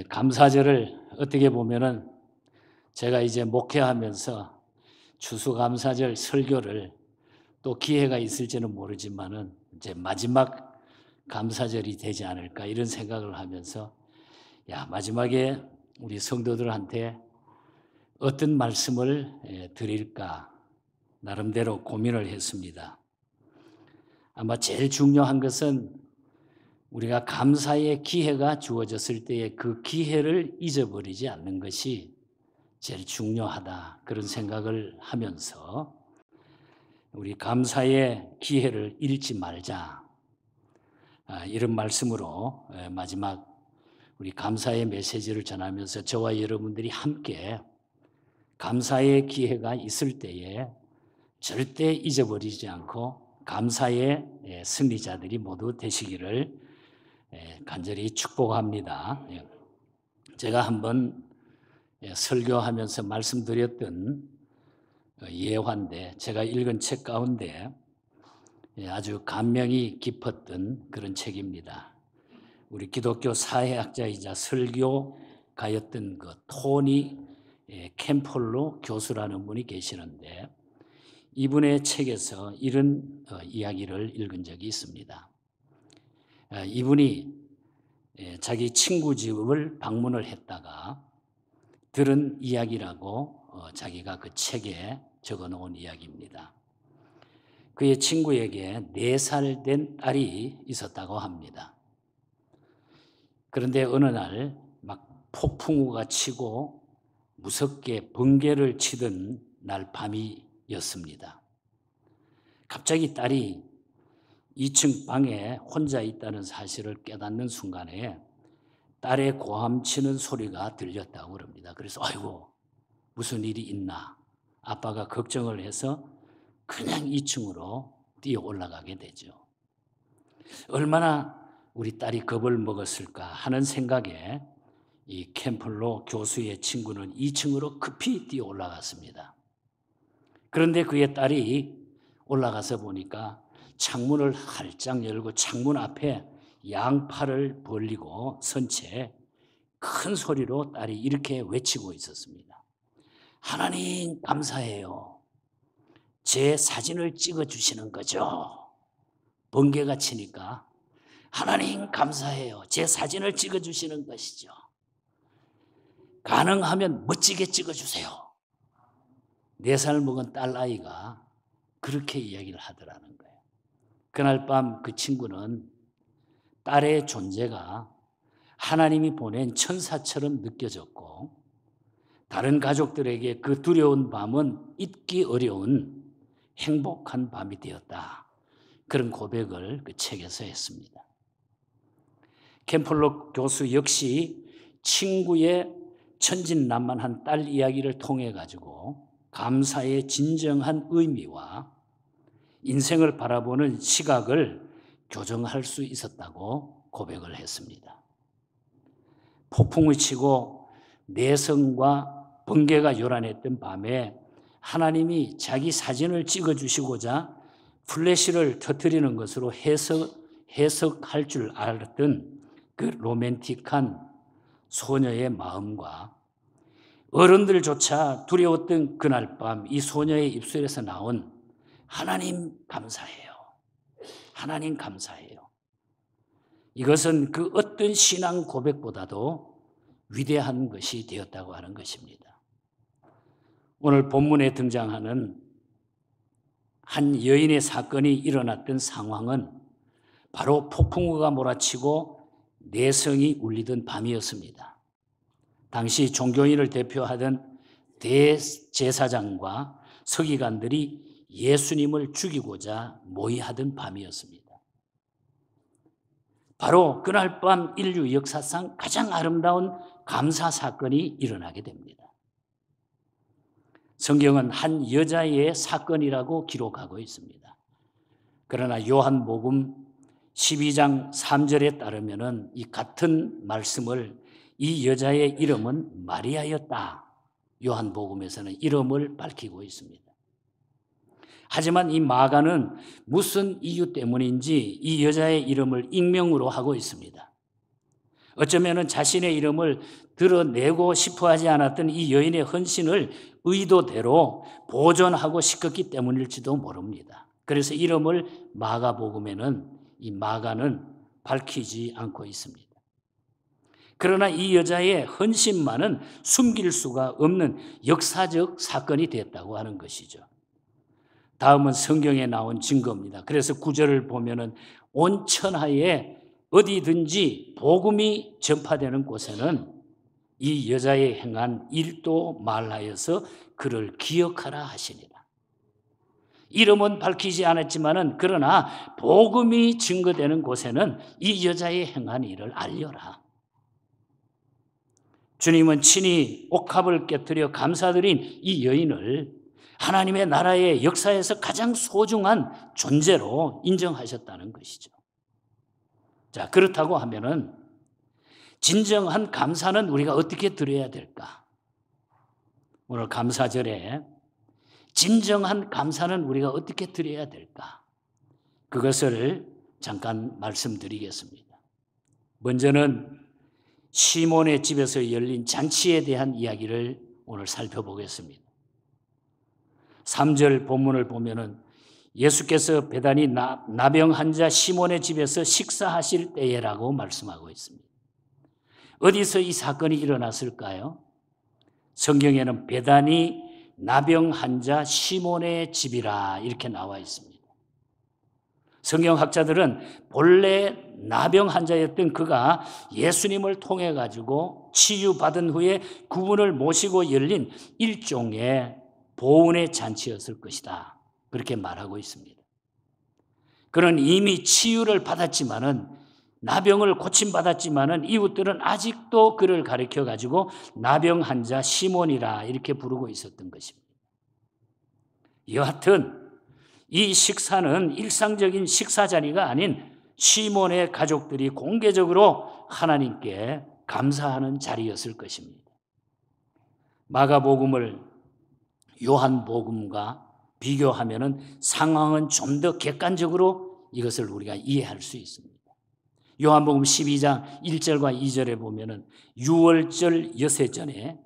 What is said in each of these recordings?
감사절을 어떻게 보면은 제가 이제 목회하면서 추수감사절 설교를 또 기회가 있을지는 모르지만은 이제 마지막 감사절이 되지 않을까 이런 생각을 하면서 마지막에 우리 성도들한테 어떤 말씀을 드릴까 나름대로 고민을 했습니다. 아마 제일 중요한 것은 우리가 감사의 기회가 주어졌을 때에 그 기회를 잊어버리지 않는 것이 제일 중요하다. 그런 생각을 하면서 우리 감사의 기회를 잃지 말자. 이런 말씀으로 마지막 우리 감사의 메시지를 전하면서 저와 여러분들이 함께 감사의 기회가 있을 때에 절대 잊어버리지 않고 감사의 승리자들이 모두 되시기를 간절히 축복합니다. 제가 한번 설교하면서 말씀드렸던 예화인데 제가 읽은 책 가운데 아주 감명이 깊었던 그런 책입니다. 우리 기독교 사회학자이자 설교가였던 그 토니 캠폴로 교수라는 분이 계시는데 이분의 책에서 이런 이야기를 읽은 적이 있습니다. 이분이 자기 친구 집을 방문을 했다가 들은 이야기라고 자기가 그 책에 적어놓은 이야기입니다. 그의 친구에게 4살 된 딸이 있었다고 합니다. 그런데 어느 날 막 폭풍우가 치고 무섭게 번개를 치던 날 밤이었습니다. 갑자기 딸이 2층 방에 혼자 있다는 사실을 깨닫는 순간에 딸의 고함치는 소리가 들렸다고 그럽니다. 그래서 아이고 무슨 일이 있나 아빠가 걱정을 해서 그냥 2층으로 뛰어 올라가게 되죠. 얼마나 우리 딸이 겁을 먹었을까 하는 생각에 이 캠플로 교수의 친구는 2층으로 급히 뛰어 올라갔습니다. 그런데 그의 딸이 올라가서 보니까 창문을 활짝 열고 창문 앞에 양팔을 벌리고 선 채 큰 소리로 딸이 이렇게 외치고 있었습니다. 하나님 감사해요. 제 사진을 찍어주시는 거죠. 번개가 치니까 하나님 감사해요. 제 사진을 찍어주시는 것이죠. 가능하면 멋지게 찍어주세요. 4살 먹은 딸아이가 그렇게 이야기를 하더라는 거예요. 그날 밤 그 친구는 딸의 존재가 하나님이 보낸 천사처럼 느껴졌고 다른 가족들에게 그 두려운 밤은 잊기 어려운 행복한 밤이 되었다. 그런 고백을 그 책에서 했습니다. 캠플록 교수 역시 친구의 천진난만한 딸 이야기를 통해 가지고 감사의 진정한 의미와 인생을 바라보는 시각을 교정할 수 있었다고 고백을 했습니다. 폭풍이 치고 내성과 번개가 요란했던 밤에 하나님이 자기 사진을 찍어주시고자 플래시를 터뜨리는 것으로 해석할 줄 알았던 그 로맨틱한 소녀의 마음과 어른들조차 두려웠던 그날 밤 이 소녀의 입술에서 나온 하나님 감사해요. 하나님 감사해요. 이것은 그 어떤 신앙 고백보다도 위대한 것이 되었다고 하는 것입니다. 오늘 본문에 등장하는 한 여인의 사건이 일어났던 상황은 바로 폭풍우가 몰아치고 내성이 울리던 밤이었습니다. 당시 종교인을 대표하던 대제사장과 서기관들이 예수님을 죽이고자 모의하던 밤이었습니다. 바로 그날 밤 인류 역사상 가장 아름다운 감사 사건이 일어나게 됩니다. 성경은 한 여자의 사건이라고 기록하고 있습니다. 그러나 요한복음 12장 3절에 따르면 이 같은 말씀을 이 여자의 이름은 마리아였다. 요한복음에서는 이름을 밝히고 있습니다. 하지만 이 마가는 무슨 이유 때문인지 이 여자의 이름을 익명으로 하고 있습니다. 어쩌면 자신의 이름을 드러내고 싶어 하지 않았던 이 여인의 헌신을 의도대로 보존하고 싶었기 때문일지도 모릅니다. 그래서 이름을 마가복음에는 이 마가는 밝히지 않고 있습니다. 그러나 이 여자의 헌신만은 숨길 수가 없는 역사적 사건이 됐다고 하는 것이죠. 다음은 성경에 나온 증거입니다. 그래서 9절을 보면은 온 천하에 어디든지 복음이 전파되는 곳에는 이 여자의 행한 일도 말하여서 그를 기억하라 하시니라. 이름은 밝히지 않았지만은 그러나 복음이 증거되는 곳에는 이 여자의 행한 일을 알려라. 주님은 친히 옥합을 깨뜨려 감사드린 이 여인을 하나님의 나라의 역사에서 가장 소중한 존재로 인정하셨다는 것이죠. 자, 그렇다고 하면은 진정한 감사는 우리가 어떻게 드려야 될까? 오늘 감사절에 진정한 감사는 우리가 어떻게 드려야 될까? 그것을 잠깐 말씀드리겠습니다. 먼저는 시몬의 집에서 열린 잔치에 대한 이야기를 오늘 살펴보겠습니다. 3절 본문을 보면은 예수께서 베다니 나병 환자 시몬의 집에서 식사하실 때에라고 말씀하고 있습니다. 어디서 이 사건이 일어났을까요? 성경에는 베다니 나병 환자 시몬의 집이라 이렇게 나와 있습니다. 성경학자들은 본래 나병 환자였던 그가 예수님을 통해 가지고 치유받은 후에 그분을 모시고 열린 일종의 보훈의 잔치였을 것이다. 그렇게 말하고 있습니다. 그는 이미 치유를 받았지만은 나병을 고침받았지만은 이웃들은 아직도 그를 가리켜 가지고 나병 환자 시몬이라 이렇게 부르고 있었던 것입니다. 여하튼 이 식사는 일상적인 식사 자리가 아닌 시몬의 가족들이 공개적으로 하나님께 감사하는 자리였을 것입니다. 마가복음을 요한복음과 비교하면은 상황은 좀 더 객관적으로 이것을 우리가 이해할 수 있습니다. 요한복음 12장 1절과 2절에 보면은 유월절 여세전에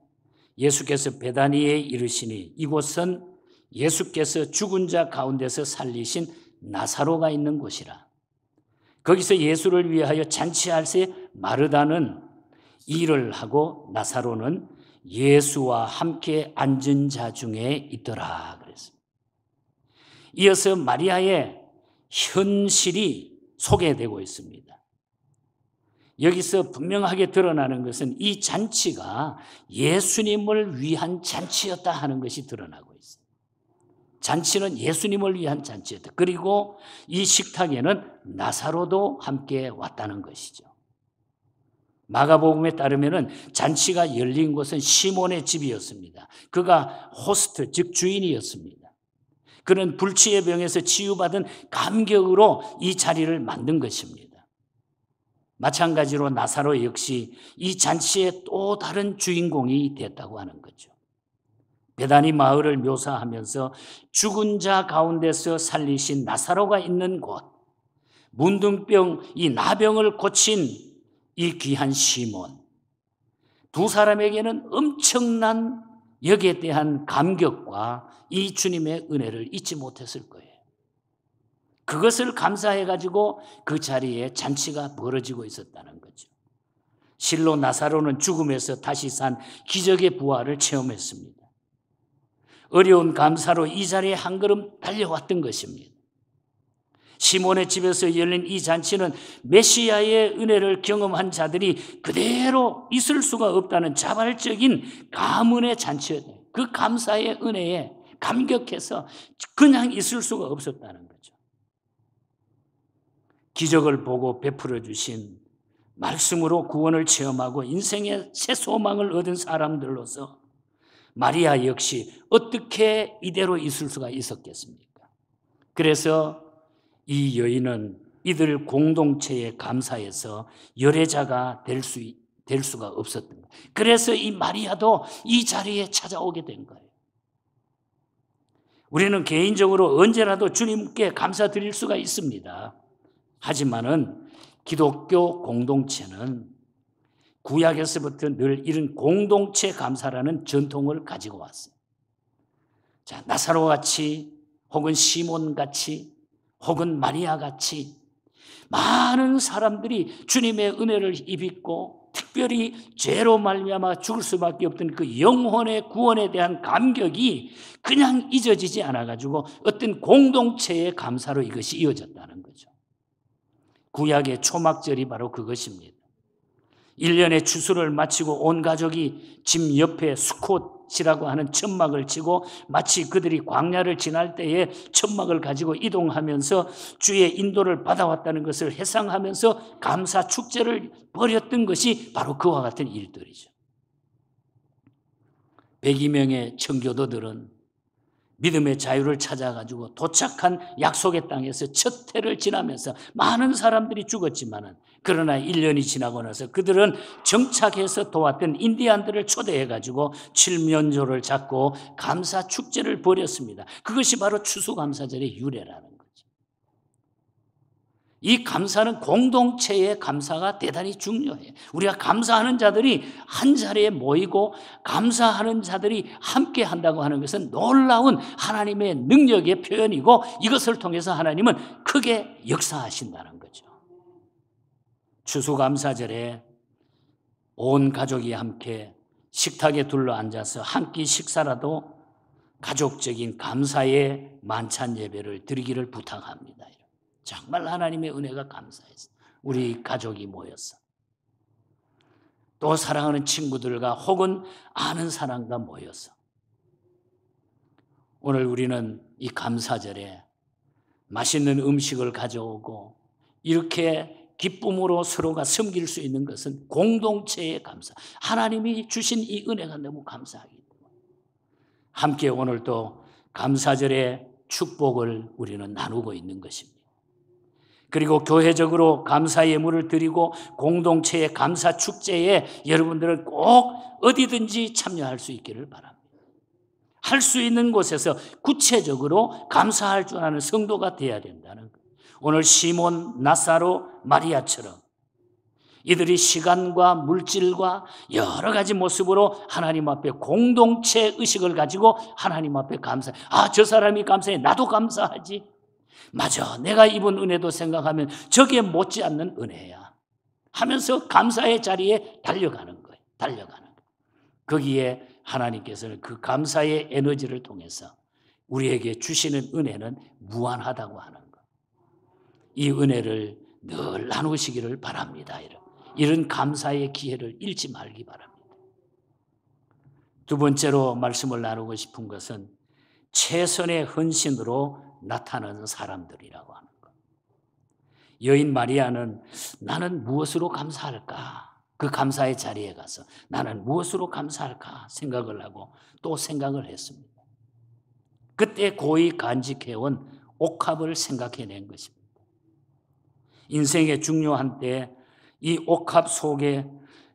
예수께서 베다니에 이르시니 이곳은 예수께서 죽은 자 가운데서 살리신 나사로가 있는 곳이라. 거기서 예수를 위하여 잔치할 새 마르다는 일을 하고 나사로는 예수와 함께 앉은 자 중에 있더라 그랬습니다. 이어서 마리아의 현실이 소개되고 있습니다. 여기서 분명하게 드러나는 것은 이 잔치가 예수님을 위한 잔치였다 하는 것이 드러나고 있습니다. 잔치는 예수님을 위한 잔치였다. 그리고 이 식탁에는 나사로도 함께 왔다는 것이죠. 마가복음에 따르면 잔치가 열린 곳은 시몬의 집이었습니다. 그가 호스트, 즉 주인이었습니다. 그는 불치의 병에서 치유받은 감격으로 이 자리를 만든 것입니다. 마찬가지로 나사로 역시 이 잔치의 또 다른 주인공이 됐다고 하는 거죠. 베다니 마을을 묘사하면서 죽은 자 가운데서 살리신 나사로가 있는 곳, 문둥병, 이 나병을 고친 이 귀한 시몬, 두 사람에게는 엄청난 여기에 대한 감격과 이 주님의 은혜를 잊지 못했을 거예요. 그것을 감사해가지고 그 자리에 잔치가 벌어지고 있었다는 거죠. 실로 나사로는 죽음에서 다시 산 기적의 부활을 체험했습니다. 어려운 감사로 이 자리에 한 걸음 달려왔던 것입니다. 시몬의 집에서 열린 이 잔치는 메시아의 은혜를 경험한 자들이 그대로 있을 수가 없다는 자발적인 가문의 잔치였어요. 그 감사의 은혜에 감격해서 그냥 있을 수가 없었다는 거죠. 기적을 보고 베풀어 주신 말씀으로 구원을 체험하고 인생의 새 소망을 얻은 사람들로서 마리아 역시 어떻게 이대로 있을 수가 있었겠습니까? 그래서 이 여인은 이들 공동체의 감사에서 열애자가 될 수가 없었던 거예요. 그래서 이 마리아도 이 자리에 찾아오게 된 거예요. 우리는 개인적으로 언제라도 주님께 감사드릴 수가 있습니다. 하지만은 기독교 공동체는 구약에서부터 늘 이런 공동체 감사라는 전통을 가지고 왔어요. 자, 나사로 같이 혹은 시몬 같이 혹은 마리아 같이 많은 사람들이 주님의 은혜를 입고 특별히 죄로 말미암아 죽을 수밖에 없던 그 영혼의 구원에 대한 감격이 그냥 잊어지지 않아가지고 어떤 공동체의 감사로 이것이 이어졌다는 거죠. 구약의 초막절이 바로 그것입니다. 1년의 추수를 마치고 온 가족이 집 옆에 수콧이라고 하는 천막을 치고 마치 그들이 광야를 지날 때에 천막을 가지고 이동하면서 주의 인도를 받아왔다는 것을 회상하면서 감사 축제를 벌였던 것이 바로 그와 같은 일들이죠. 102명의 청교도들은 믿음의 자유를 찾아가지고 도착한 약속의 땅에서 첫 해를 지나면서 많은 사람들이 죽었지만 그러나 1년이 지나고 나서 그들은 정착해서 도왔던 인디안들을 초대해가지고 칠면조를 잡고 감사 축제를 벌였습니다. 그것이 바로 추수감사절의 유래라는 거죠. 이 감사는 공동체의 감사가 대단히 중요해요. 우리가 감사하는 자들이 한 자리에 모이고 감사하는 자들이 함께 한다고 하는 것은 놀라운 하나님의 능력의 표현이고 이것을 통해서 하나님은 크게 역사하신다는 거죠. 추수감사절에 온 가족이 함께 식탁에 둘러앉아서 한 끼 식사라도 가족적인 감사의 만찬 예배를 드리기를 부탁합니다. 정말 하나님의 은혜가 감사해서 우리 가족이 모였어. 또 사랑하는 친구들과 혹은 아는 사람과 모여서 오늘 우리는 이 감사절에 맛있는 음식을 가져오고 이렇게 기쁨으로 서로가 섬길 수 있는 것은 공동체의 감사. 하나님이 주신 이 은혜가 너무 감사하기 때문에 함께 오늘도 감사절의 축복을 우리는 나누고 있는 것입니다. 그리고 교회적으로 감사 예물을 드리고 공동체의 감사 축제에 여러분들은 꼭 어디든지 참여할 수 있기를 바랍니다. 할 수 있는 곳에서 구체적으로 감사할 줄 아는 성도가 되어야 된다는 거예요. 오늘 시몬, 나사로, 마리아처럼 이들이 시간과 물질과 여러 가지 모습으로 하나님 앞에 공동체 의식을 가지고 하나님 앞에 감사해. 아, 저 사람이 감사해. 나도 감사하지. 맞아. 내가 입은 은혜도 생각하면 저게 못지않는 은혜야 하면서 감사의 자리에 달려가는 거예요. 거기에 하나님께서는 그 감사의 에너지를 통해서 우리에게 주시는 은혜는 무한하다고 하는 것. 이 은혜를 늘 나누시기를 바랍니다. 이런 감사의 기회를 잃지 말기 바랍니다. 두 번째로 말씀을 나누고 싶은 것은 최선의 헌신으로 나타나는 사람들이라고 하는 것. 여인 마리아는 나는 무엇으로 감사할까? 그 감사의 자리에 가서 나는 무엇으로 감사할까 생각을 하고 또 생각을 했습니다. 그때 고이 간직해온 옥합을 생각해낸 것입니다. 인생의 중요한 때 이 옥합 속에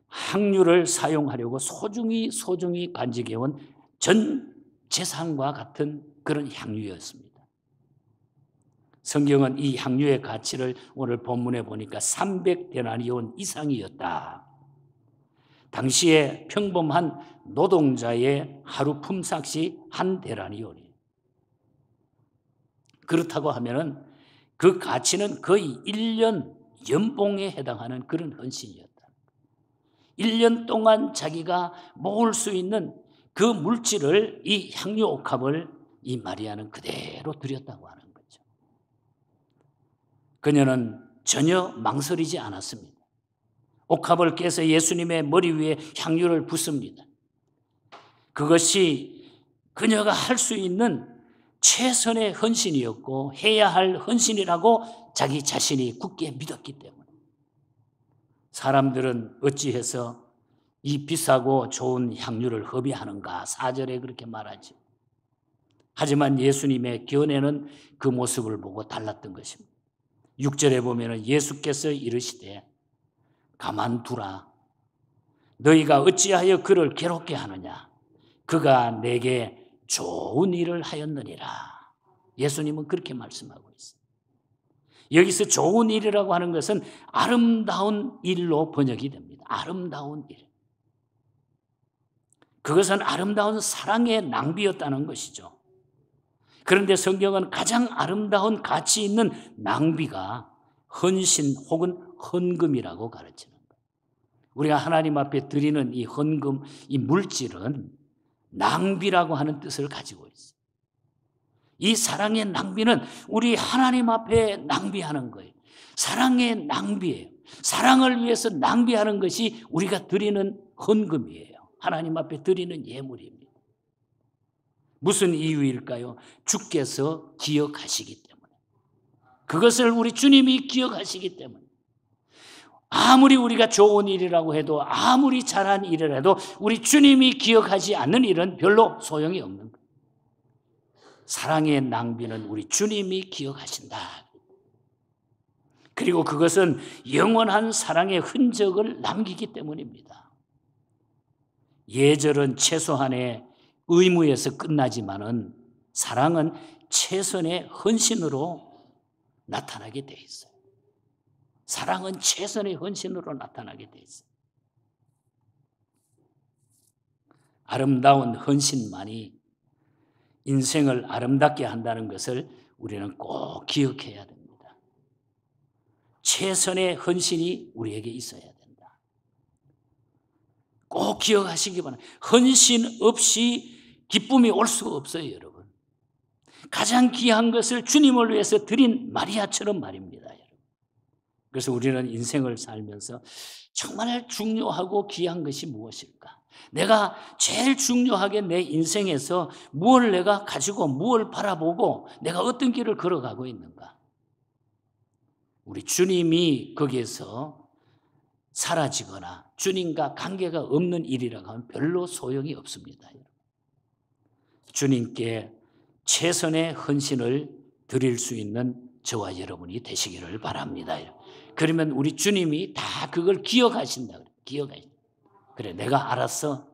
향유를 사용하려고 소중히 간직해온 전 재산과 같은 그런 향유였습니다. 성경은 이 향유의 가치를 오늘 본문에 보니까 300데나리온 이상이었다. 당시에 평범한 노동자의 하루 품삯이 한 데나리온이에요. 그렇다고 하면은 그 가치는 거의 1년 연봉에 해당하는 그런 헌신이었다. 1년 동안 자기가 모을 수 있는 그 물질을 이 향유 옥합을 이 마리아는 그대로 드렸다고 하는 거죠. 그녀는 전혀 망설이지 않았습니다. 옥합을 깨서 예수님의 머리 위에 향유를 붓습니다. 그것이 그녀가 할 수 있는 최선의 헌신이었고 해야 할 헌신이라고 자기 자신이 굳게 믿었기 때문에 사람들은 어찌해서 이 비싸고 좋은 향유를 허비하는가 4절에 그렇게 말하죠. 하지만 예수님의 견해는 그 모습을 보고 달랐던 것입니다. 6절에 보면 예수께서 이르시되 가만두라. 너희가 어찌하여 그를 괴롭게 하느냐. 그가 내게 좋은 일을 하였느니라. 예수님은 그렇게 말씀하고 있어요. 여기서 좋은 일이라고 하는 것은 아름다운 일로 번역이 됩니다. 아름다운 일. 그것은 아름다운 사랑의 낭비였다는 것이죠. 그런데 성경은 가장 아름다운 가치 있는 낭비가 헌신 혹은 헌금이라고 가르치는 거예요. 우리가 하나님 앞에 드리는 이 헌금, 이 물질은 낭비라고 하는 뜻을 가지고 있어요. 이 사랑의 낭비는 우리 하나님 앞에 낭비하는 거예요. 사랑의 낭비예요. 사랑을 위해서 낭비하는 것이 우리가 드리는 헌금이에요. 하나님 앞에 드리는 예물입니다. 무슨 이유일까요? 주께서 기억하시기 때문에. 그것을 우리 주님이 기억하시기 때문에. 아무리 우리가 좋은 일이라고 해도, 아무리 잘한 일을 해도 우리 주님이 기억하지 않는 일은 별로 소용이 없는 거예요. 사랑의 낭비는 우리 주님이 기억하신다. 그리고 그것은 영원한 사랑의 흔적을 남기기 때문입니다. 예절은 최소한의 의무에서 끝나지만은 사랑은 최선의 헌신으로 나타나게 돼 있어요. 사랑은 최선의 헌신으로 나타나게 돼 있어요. 아름다운 헌신만이 인생을 아름답게 한다는 것을 우리는 꼭 기억해야 됩니다. 최선의 헌신이 우리에게 있어야 된다. 꼭 기억하시기 바랍니다. 헌신 없이 기쁨이 올 수가 없어요, 여러분. 가장 귀한 것을 주님을 위해서 드린 마리아처럼 말입니다, 여러분. 그래서 우리는 인생을 살면서 정말 중요하고 귀한 것이 무엇일까? 내가 제일 중요하게 내 인생에서 무엇을 내가 가지고 무엇을 바라보고 내가 어떤 길을 걸어가고 있는가? 우리 주님이 거기에서 사라지거나 주님과 관계가 없는 일이라고 하면 별로 소용이 없습니다. 주님께 최선의 헌신을 드릴 수 있는 저와 여러분이 되시기를 바랍니다. 그러면 우리 주님이 다 그걸 기억하신다. 기억하신다. 그래, 내가 알았어.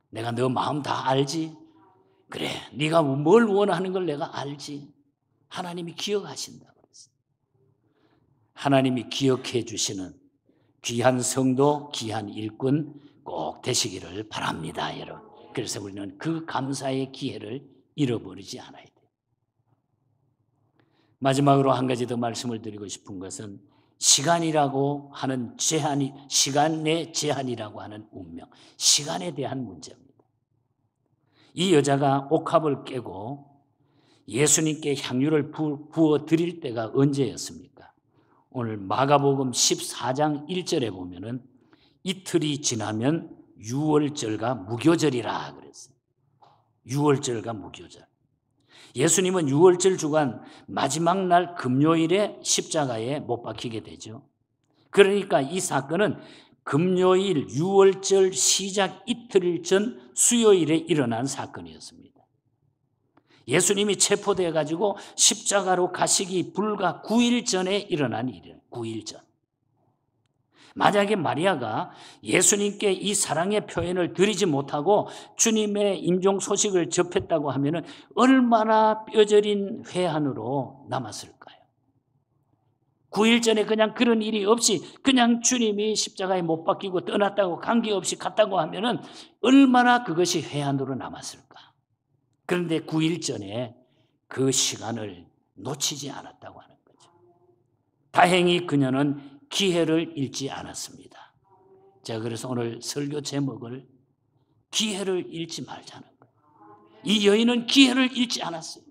내가 너 마음 다 알지. 그래, 네가 뭘 원하는 걸 내가 알지. 하나님이 기억하신다. 하나님이 기억해 주시는 귀한 성도, 귀한 일꾼 꼭 되시기를 바랍니다, 여러분. 그래서 우리는 그 감사의 기회를 잃어버리지 않아야 돼요. 마지막으로 한 가지 더 말씀을 드리고 싶은 것은 시간이라고 하는 제한이, 시간의 제한이라고 하는 운명, 시간에 대한 문제입니다. 이 여자가 옥합을 깨고 예수님께 향유를 부어 드릴 때가 언제였습니까? 오늘 마가복음 14장 1절에 보면은 이틀이 지나면 유월절과 무교절이라 그랬어요. 유월절과 무교절. 예수님은 유월절 주간 마지막 날 금요일에 십자가에 못 박히게 되죠. 그러니까 이 사건은 금요일 유월절 시작 이틀 전 수요일에 일어난 사건이었습니다. 예수님이 체포되어 가지고 십자가로 가시기 불과 9일 전에 일어난 일이에요. 9일 전. 만약에 마리아가 예수님께 이 사랑의 표현을 드리지 못하고 주님의 임종 소식을 접했다고 하면 얼마나 뼈저린 회한으로 남았을까요? 9일 전에 그냥 그런 일이 없이 그냥 주님이 십자가에 못 박히고 떠났다고 관계없이 갔다고 하면 얼마나 그것이 회한으로 남았을까? 그런데 9일 전에 그 시간을 놓치지 않았다고 하는 거죠. 다행히 그녀는 기회를 잃지 않았습니다. 제가 그래서 오늘 설교 제목을 기회를 잃지 말자는 거예요. 이 여인은 기회를 잃지 않았어요.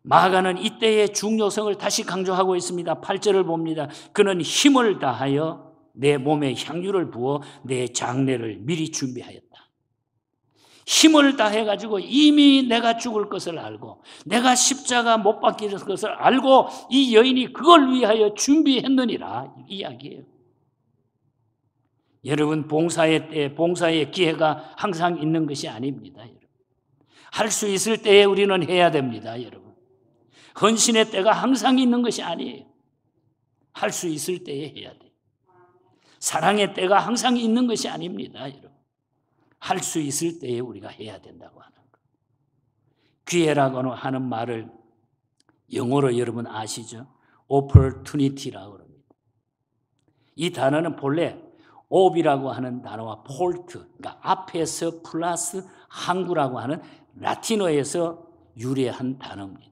마가는 이때의 중요성을 다시 강조하고 있습니다. 8절을 봅니다. 그는 힘을 다하여 내 몸에 향유를 부어 내 장례를 미리 준비하였다. 힘을 다해가지고 이미 내가 죽을 것을 알고 내가 십자가 못 박힐 것을 알고 이 여인이 그걸 위하여 준비했느니라 이 이야기예요. 여러분, 봉사의 때, 봉사의 기회가 항상 있는 것이 아닙니다. 할 수 있을 때에 우리는 해야 됩니다. 여러분, 헌신의 때가 항상 있는 것이 아니에요. 할 수 있을 때에 해야 돼요. 사랑의 때가 항상 있는 것이 아닙니다. 여러분, 할 수 있을 때에 우리가 해야 된다고 하는 것. 기회라고 하는 말을 영어로 여러분 아시죠? opportunity라고 합니다. 이 단어는 본래 옵이라고 하는 단어와 폴트, 그러니까 앞에서 플러스 항구라고 하는 라틴어에서 유래한 단어입니다.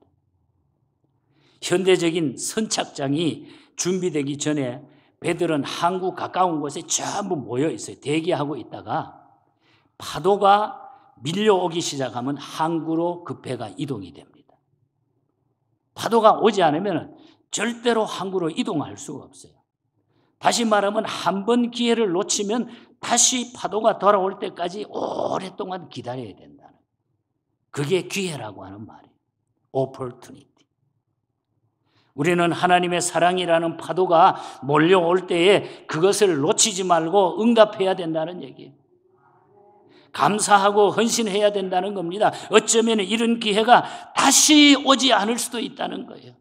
현대적인 선착장이 준비되기 전에 배들은 항구 가까운 곳에 전부 모여 있어요. 대기하고 있다가 파도가 밀려오기 시작하면 항구로 그 배가 이동이 됩니다. 파도가 오지 않으면 절대로 항구로 이동할 수가 없어요. 다시 말하면 한 번 기회를 놓치면 다시 파도가 돌아올 때까지 오랫동안 기다려야 된다는, 그게 기회라고 하는 말이에요. opportunity. 우리는 하나님의 사랑이라는 파도가 몰려올 때에 그것을 놓치지 말고 응답해야 된다는 얘기예요. 감사하고 헌신해야 된다는 겁니다. 어쩌면 이런 기회가 다시 오지 않을 수도 있다는 거예요.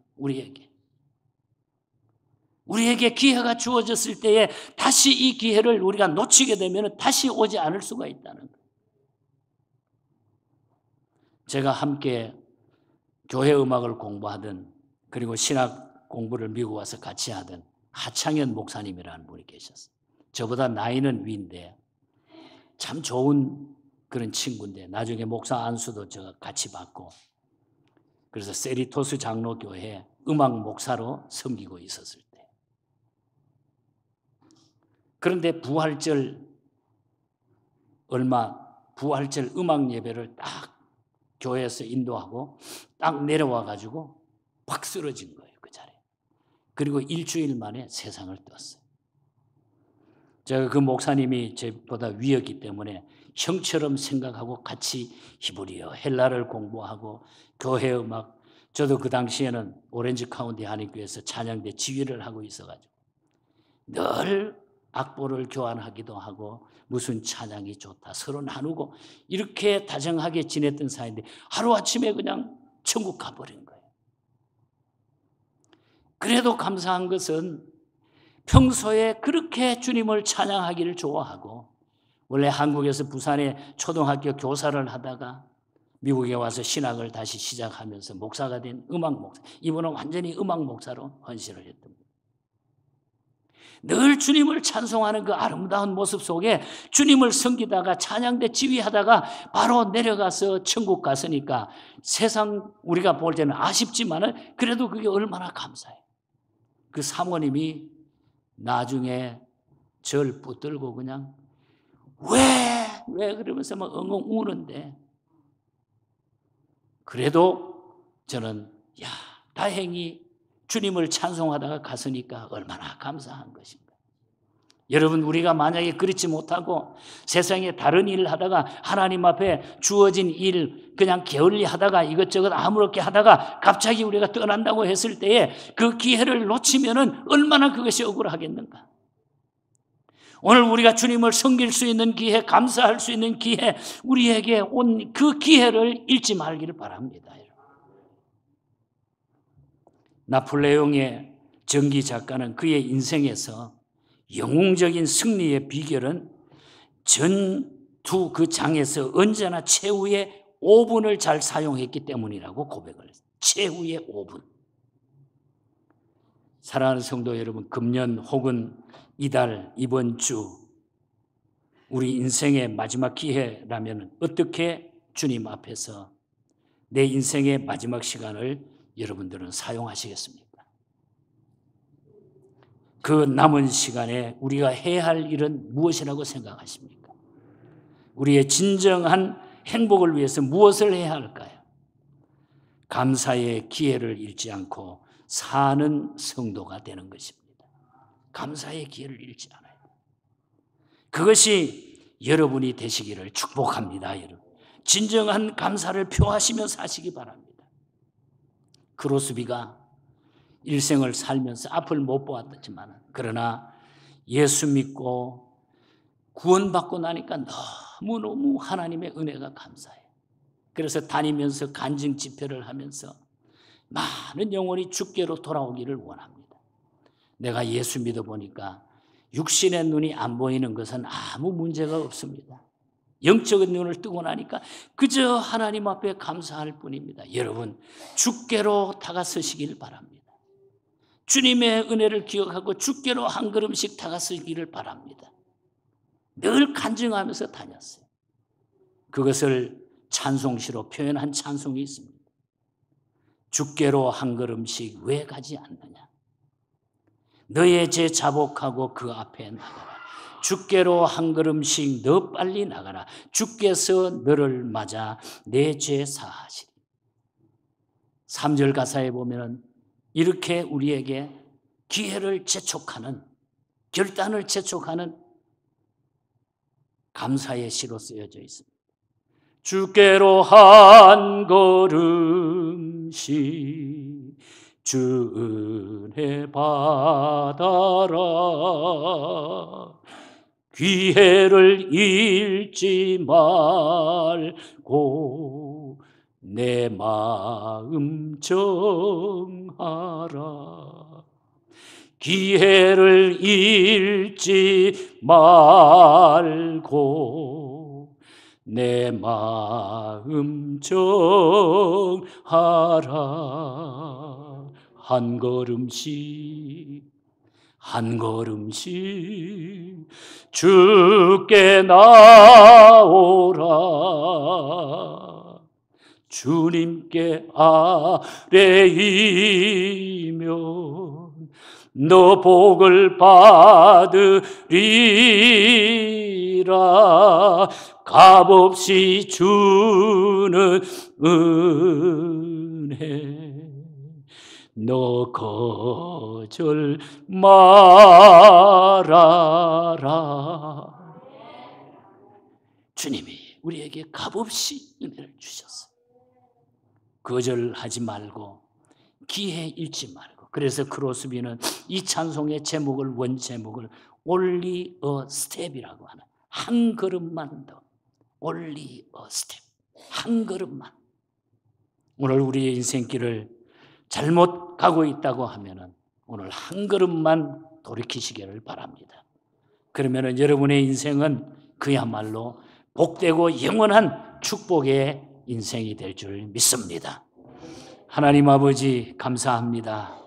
우리에게 기회가 주어졌을 때에 다시 이 기회를 우리가 놓치게 되면 다시 오지 않을 수가 있다는 거예요. 제가 함께 교회 음악을 공부하던, 그리고 신학 공부를 미국 와서 같이 하던 하창현 목사님이라는 분이 계셨어요. 저보다 나이는 위인데 참 좋은 그런 친구인데, 나중에 목사 안수도 제가 같이 받고, 그래서 세리토스 장로교회 음악 목사로 섬기고 있었을 때, 그런데 부활절 음악 예배를 딱 교회에서 인도하고 딱 내려와 가지고 팍 쓰러진 거예요, 그 자리에. 그리고 일주일 만에 세상을 떴어요. 제가 그 목사님이 저보다 위였기 때문에 형처럼 생각하고 같이 히브리어, 헬라를 공부하고 교회 음악, 저도 그 당시에는 오렌지 카운티 한인교회에서 찬양대 지휘를 하고 있어가지고 늘 악보를 교환하기도 하고 무슨 찬양이 좋다 서로 나누고 이렇게 다정하게 지냈던 사이인데 하루아침에 그냥 천국 가버린 거예요. 그래도 감사한 것은 평소에 그렇게 주님을 찬양하기를 좋아하고, 원래 한국에서 부산에 초등학교 교사를 하다가 미국에 와서 신학을 다시 시작하면서 목사가 된 음악 목사, 이분은 완전히 음악 목사로 헌신을 했던, 늘 주님을 찬송하는 그 아름다운 모습 속에 주님을 섬기다가 찬양대 지휘하다가 바로 내려가서 천국 갔으니까 세상 우리가 볼 때는 아쉽지만은 그래도 그게 얼마나 감사해요. 그 사모님이 나중에 절 붙들고 그냥 왜 그러면서 막 엉엉 우는데, 그래도 저는 다행히 주님을 찬송하다가 갔으니까 얼마나 감사한 것인가. 여러분, 우리가 만약에 그렇지 못하고 세상에 다른 일을 하다가 하나님 앞에 주어진 일 그냥 게을리 하다가 이것저것 아무렇게 하다가 갑자기 우리가 떠난다고 했을 때에 그 기회를 놓치면은 얼마나 그것이 억울하겠는가. 오늘 우리가 주님을 섬길 수 있는 기회, 감사할 수 있는 기회, 우리에게 온 그 기회를 잃지 말기를 바랍니다. 나폴레옹의 전기 작가는 그의 인생에서 영웅적인 승리의 비결은 전투 그 장에서 언제나 최후의 5분을 잘 사용했기 때문이라고 고백을 했어요. 최후의 5분. 사랑하는 성도 여러분, 금년 혹은 이달, 이번 주 우리 인생의 마지막 기회라면 어떻게 주님 앞에서 내 인생의 마지막 시간을 여러분들은 사용하시겠습니까? 그 남은 시간에 우리가 해야 할 일은 무엇이라고 생각하십니까? 우리의 진정한 행복을 위해서 무엇을 해야 할까요? 감사의 기회를 잃지 않고 사는 성도가 되는 것입니다. 감사의 기회를 잃지 않아요. 그것이 여러분이 되시기를 축복합니다. 여러분, 진정한 감사를 표하시며 사시기 바랍니다. 크로스비가 일생을 살면서 앞을 못 보았지만 그러나 예수 믿고 구원받고 나니까 너무너무 하나님의 은혜가 감사해요. 그래서 다니면서 간증 집회를 하면서 많은 영혼이 주께로 돌아오기를 원합니다. 내가 예수 믿어보니까 육신의 눈이 안 보이는 것은 아무 문제가 없습니다. 영적인 눈을 뜨고 나니까 그저 하나님 앞에 감사할 뿐입니다. 여러분, 주께로 다가서시길 바랍니다. 주님의 은혜를 기억하고 주께로 한 걸음씩 다가서기를 바랍니다. 늘 간증하면서 다녔어요. 그것을 찬송시로 표현한 찬송이 있습니다. 주께로 한 걸음씩 왜 가지 않느냐? 너의 죄 자복하고 그 앞에 나가라. 주께로 한 걸음씩 너 빨리 나가라. 주께서 너를 맞아 내 죄 사하시리. 3절 가사에 보면 이렇게 우리에게 기회를 재촉하는, 결단을 재촉하는 감사의 시로 쓰여져 있습니다. 주께로 한 걸음씩 주 은혜 받아라. 기회를 잃지 말고 내 마음 정하라. 기회를 잃지 말고 내 마음 정하라. 한 걸음씩 한 걸음씩 주께 나오라. 주님께 아뢰이면 너 복을 받으리라. 값없이 주는 은혜 너 거절 말아라. 주님이 우리에게 값없이 은혜를 주셨어요. 거절하지 말고 기회 잃지 말고. 그래서 크로스비는 이 찬송의 제목을, 원제목을 Only a step이라고 하는, 한 걸음만 더, Only a step, 한 걸음만. 오늘 우리의 인생길을 잘못 가고 있다고 하면 오늘 한 걸음만 돌이키시기를 바랍니다. 그러면 여러분의 인생은 그야말로 복되고 영원한 축복의 인생이 될 줄 믿습니다. 하나님 아버지 감사합니다.